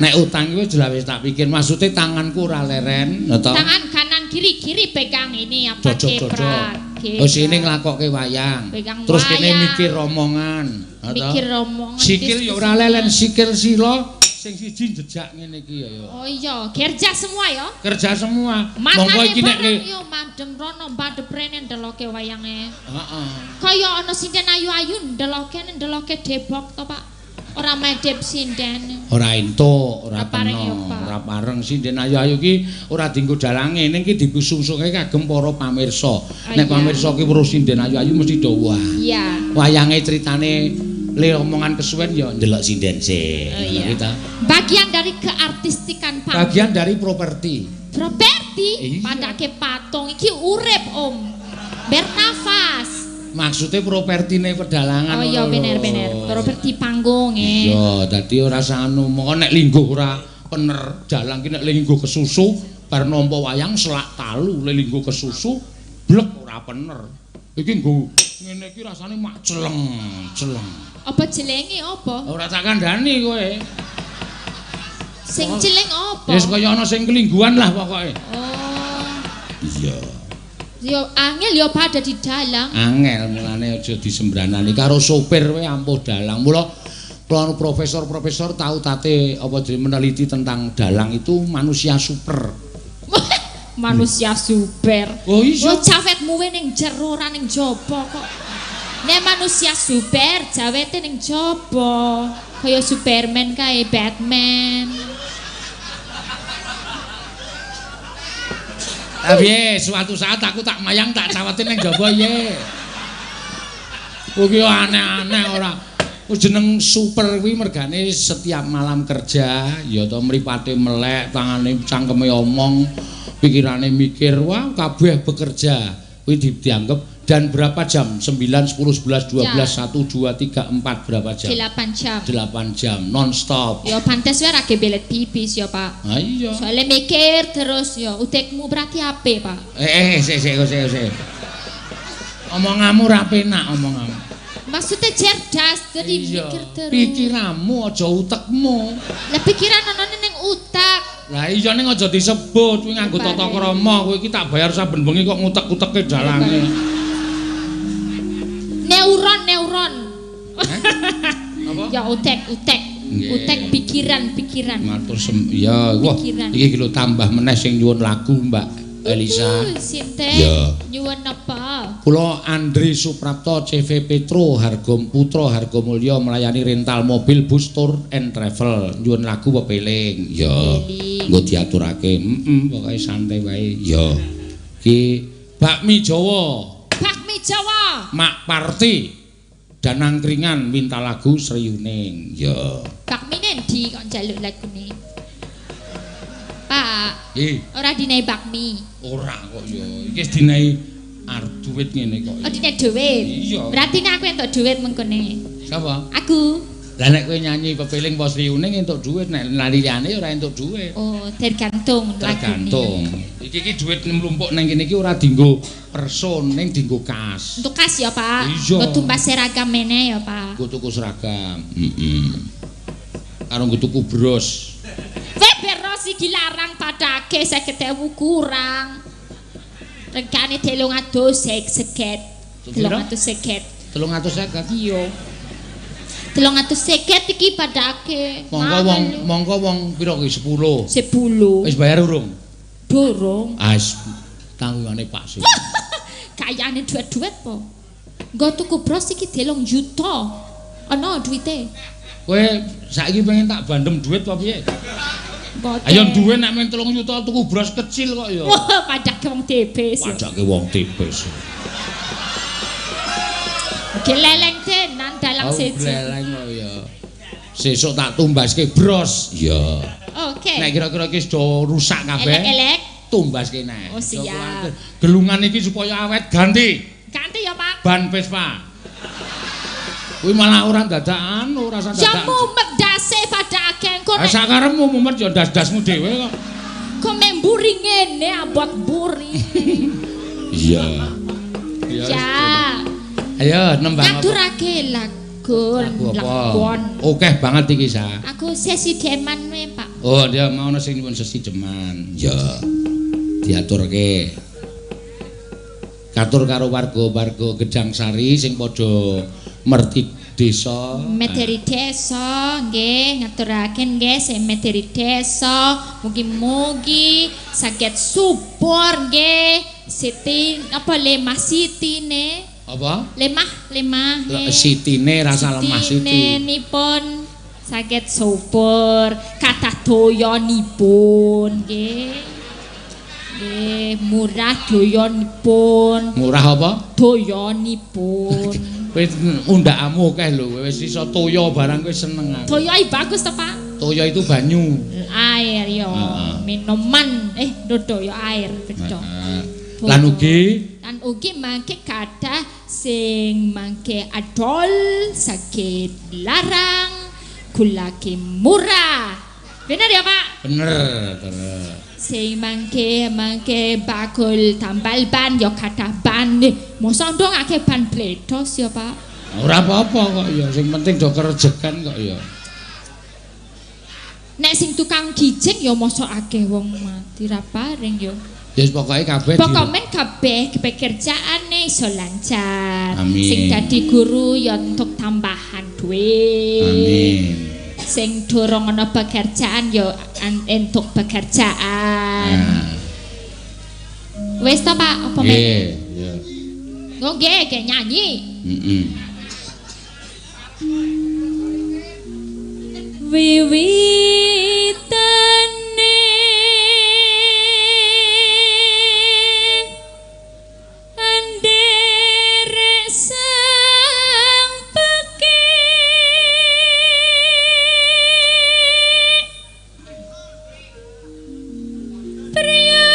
Nek utang iki jelas wis tak pikir, maksude tanganku ora leren, lho to. Tangan kanan kiri pegang ini apa keprak. Oh sini nglakokke wayang. Pegang Terus kene wayang. mikir romongan, lho to. Mikir romongan. Sikil ya ora lelen, sikil sila sing siji jejak ngene iki ya. Oh iya, kerja semua ya. Kerja semua. Matane iki nek bareng yo madem rono mbadep rene ndeloke wayange. Heeh. Kaya ana sinden ayu-ayu ndeloke debok to, Pak. Ora medhep sinden. Ora entuk, ora Ora pareng ya, kena, Pak. ora pareng sinden ayu-ayu ki ora dienggo dalange, ning ki dibusungsuke kagem para pamirsa. Nek iya. pamirsa ki weruh sinden ayu-ayu mesti do wah. Iya. Wayange critane le omongan kesuwen ya ndelok sinden sik. Oh, iya. Gitu. Bagian dari keartistikan Pak. Bagian dari properti. Properti Iya. padake patung iki urip Om. Bernafas. Maksudnya propertine pedalangan. Oh iya ngono lho. bener. Properti panggung Iya, dadi ora sanu, moko nek lingguh ora pener dalang ki nek lingguh kesusu bar nampa wayang selak talu lingguh kesusu blek ora pener. Iki nggo ngene iki rasane mak celeng. Apa jelenge apa? Ora tak kandhani kowe. Sing jeleng apa? Wis kaya ana sing kelingguhan lah pokoke. Oh. Iya. Yo angel yo pada di dalang. Angel mulane aja disembranani karo sopir kowe ampuh dalang. Mula profesor-profesor tahu tate apa jenenge meneliti tentang dalang itu manusia super. Manusia super. Oh iya. Oh cawetmu ning jero ora ning jaba kok. Nek manusia super jawete ning jaba. Kaya Superman kae Batman. Tapi suatu saat aku tak mayang tak cawatin yang jaba ye. Kuwi aneh-aneh ora. Jeneng super kuwi mergane setiap malam kerja ya to mripate melek, tangane cangkeme omong, pikirane mikir, wah kabeh bekerja. Kuwi dianggap dan berapa jam? 9, 10, 11, 12, 1, 2, 3, 4 berapa jam? 8 jam. 8 jam non stop. Yo pantes wae ra belet pipis yo, Pak. Ah iya. Soalnya mikir terus yo, utekmu berarti ape, Pak? Sik. Omonganmu ra penak omonganmu. Maksudnya cerdas, jadi Iya. mikir terus. Pikiranmu aja utekmu. Lah pikiran onone ning utak. Lah iya ning aja disebut kuwi nganggo tata krama, kowe iki tak bayar saben bengi kok ngutek-uteke dalange. Neuron. Apa? Ya utek. Utek pikiran. Matur ya, wah iki lho tambah meneh sing nyuwun lagu Mbak Elisa. Sinten? Ya. Nyuwun apa? Kula Andri Suprapto CV Petro Putra Hargomulya melayani rental mobil bus tour and travel. Nyuwun lagu pepeling. Ya. Nggo diaturake. Pokoke santai wae. Ya. Ki bakmi Jawa. Mak Parti. Dan angkringan minta lagu Sriyuning. Ya. Bakmine ndi kok njaluk lagune? Pak. Nggih. Ora dinehi bakmi. Ora kok ya. Iki dinehi arep duit ngene kok. Oh dinehi dhuwit. Iya. Berarti nek aku entuk dhuwit mengkone. Sapa? Aku. Lah nek kowe nyanyi pepeling pos Sriyuning entuk dhuwit, nek liyane ora entuk dhuwit. Oh, tergantung lagune. Tergantung. Iki dhuwit mlumpuk nang kene iki ora dienggo person, ning dienggo kas. Untuk kas ya, Pak. Iya. Nggo tumbas seragam mene ya, Pak. Nggo tuku seragam. Karo nggo tuku bros. Beros iki larang padake 50.000 kurang. Regane 350. 350. 350. Iya. 350 iki padake. Monggo wong pira ki 10. 10. Wis bayar urung? Durung. Wis tanggungane Pak Sih. Kayane duit-duit po. Nggo tuku bros iki 3 juta. Ana duwite. Kowe saiki pengen tak bandem duit apa piye? Boten. Ayo duwe nek men 3 juta tuku bros kecil kok ya. Wah, pajake wong tebes. Pajake wong tebes. Geleleng tenan dalam siji. Geleleng kok ya. Sesuk tak tumbaske bros. Ya. Oke. Nek kira-kira iki do rusak kabeh. Elek-elek. Tumbaske nek. Oh siap. Gelungan iki supaya awet ganti. Ganti ya, Pak. Ban Vespa. Kuwi malah ora dadakan, ora usah dadakan. Ya mumet dase padake engko nek. Sakarepmu mumet ya das-dasmu dhewe kok. Kok memburi ngene abot mburi. Iya. Ya. Ayo nembang apa? Ngaturake lagon. Oke banget iki sa. Aku sesi deman wae, Pak. Oh, dia mau ana sing nyuwun sesi deman. Ya. Diaturke. Katur karo warga-warga Gedang Sari sing padha merti desa. Meteri desa nggih ngaturake nggih sing meteri desa mugi-mugi saged support nggih Siti apa lemah sitine. Apa? Lemah Sitine rasa lemah Siti. Sitine nipun saged support kathah doyonipun nggih. Nggih murah doyonipun. Murah apa? Doyonipun. Wis undakmu akeh lho, wis iso toya barang kowe seneng aku. Toya bagus to, Pak? Toya itu banyu. Air ya, minuman. Toya air bedo. Lan ugi mangke kathah sing mangke adol sakit larang kulake murah. Bener ya, Pak? bener. Sing mangke bakul tambal ban ya kathah ban. Mosok ndongake ban bledos ya, Pak. Ora apa-apa kok ya, sing penting do kerejekan kok ya. Nek sing tukang gijing ya mosok akeh wong mati ra paring ya. Ya pokoke kabeh. Pokoknya kabeh pekerjaane iso lancar. Amin. Sing dadi guru ya untuk tambahan duit. Amin. Sing durung ana pekerjaan ya entuk pekerjaan. Wis ta, Pak? Apa meneh? Nggih, ya. Oh nggih, kayak nyanyi. Wiwitane anderek sang pekik pria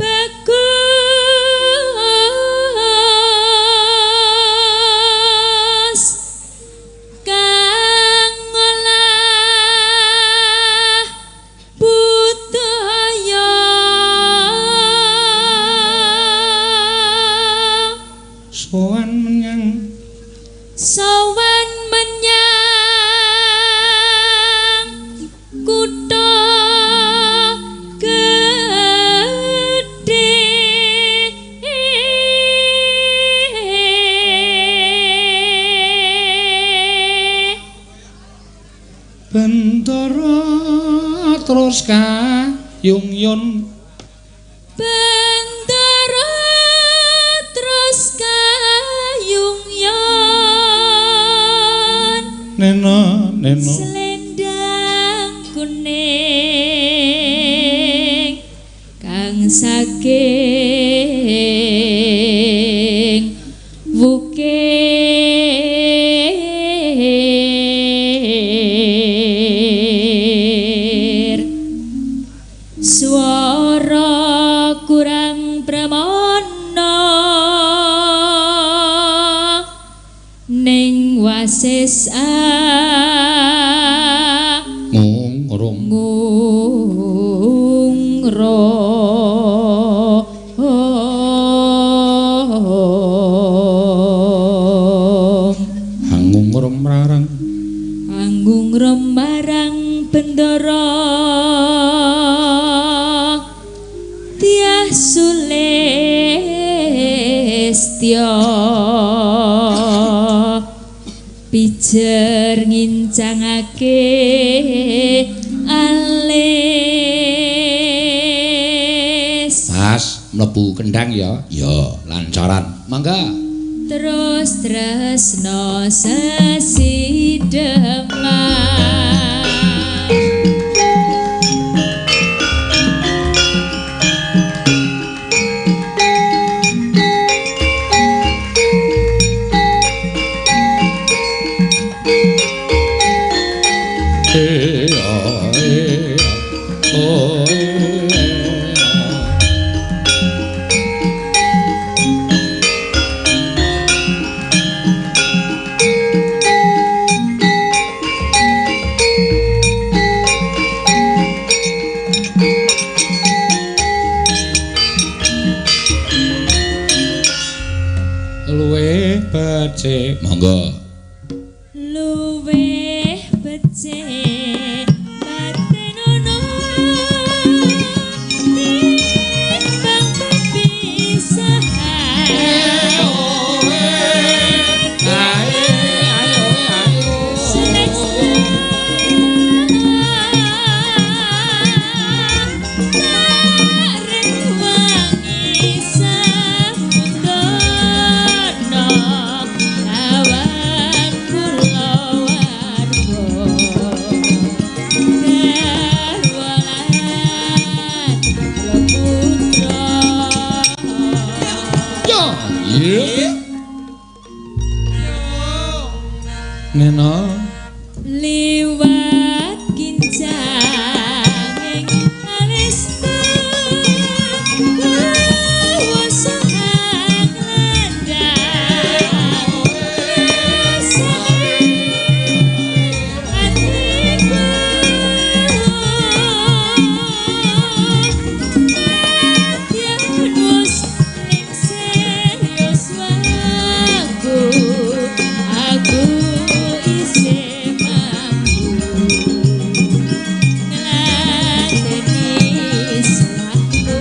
bagus kang ngolah budaya sowan menyang kutha gedhe terus kayung-yun Bendera terus kayung-yun neno selendang kuning kang saking wukir swara kurang pramana ning wasis ngungrung anggung remarang bendara Tiah Sulistya pijer ngincangake alis Mas mlebu kendang ya lancaran mangga terus tresno sesideman luwih becik monggo luwih becik batenono timbang pepisahan neno liwat kincanging alista wasahan landang atiku tiadus ning serius waku aku isih mampu ngladeni slahku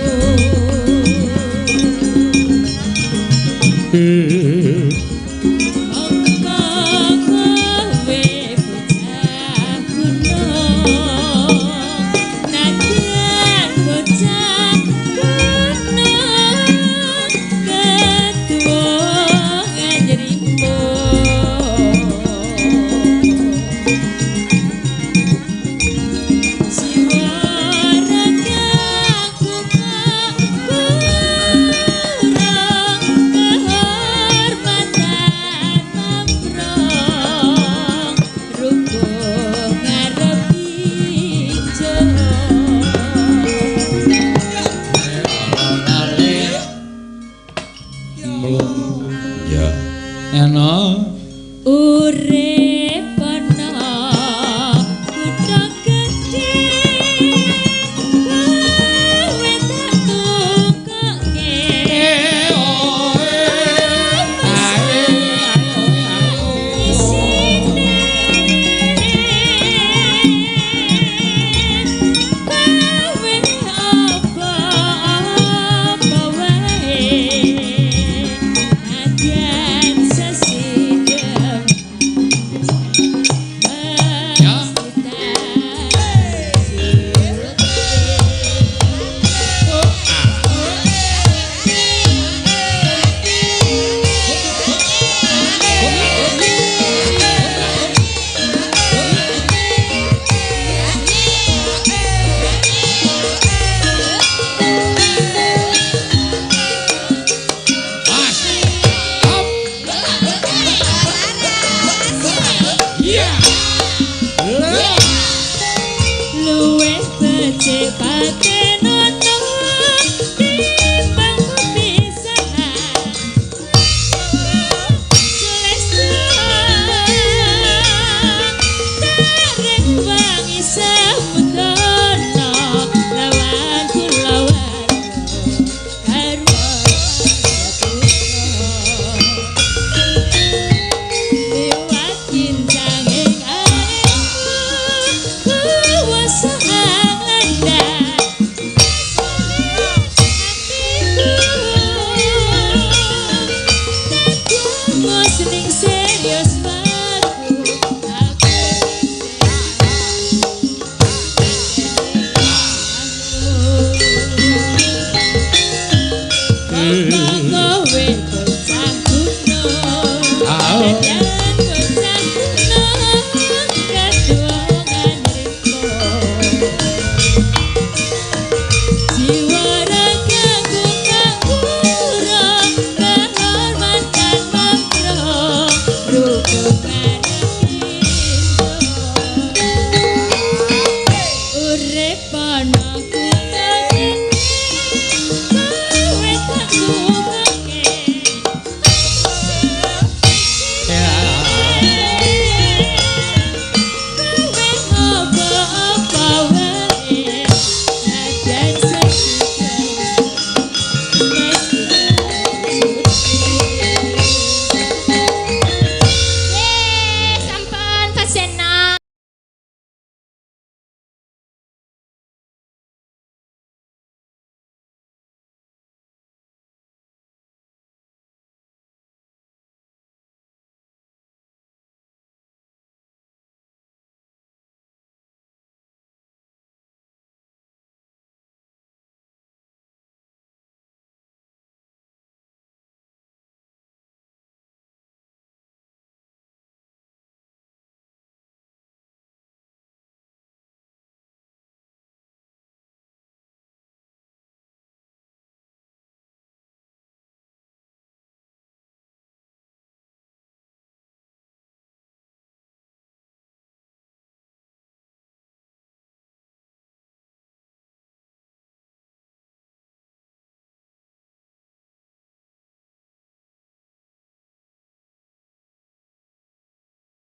mongko kowe bocah gunung nadyan bocah gunung ketua ngajrimbo ya neno urip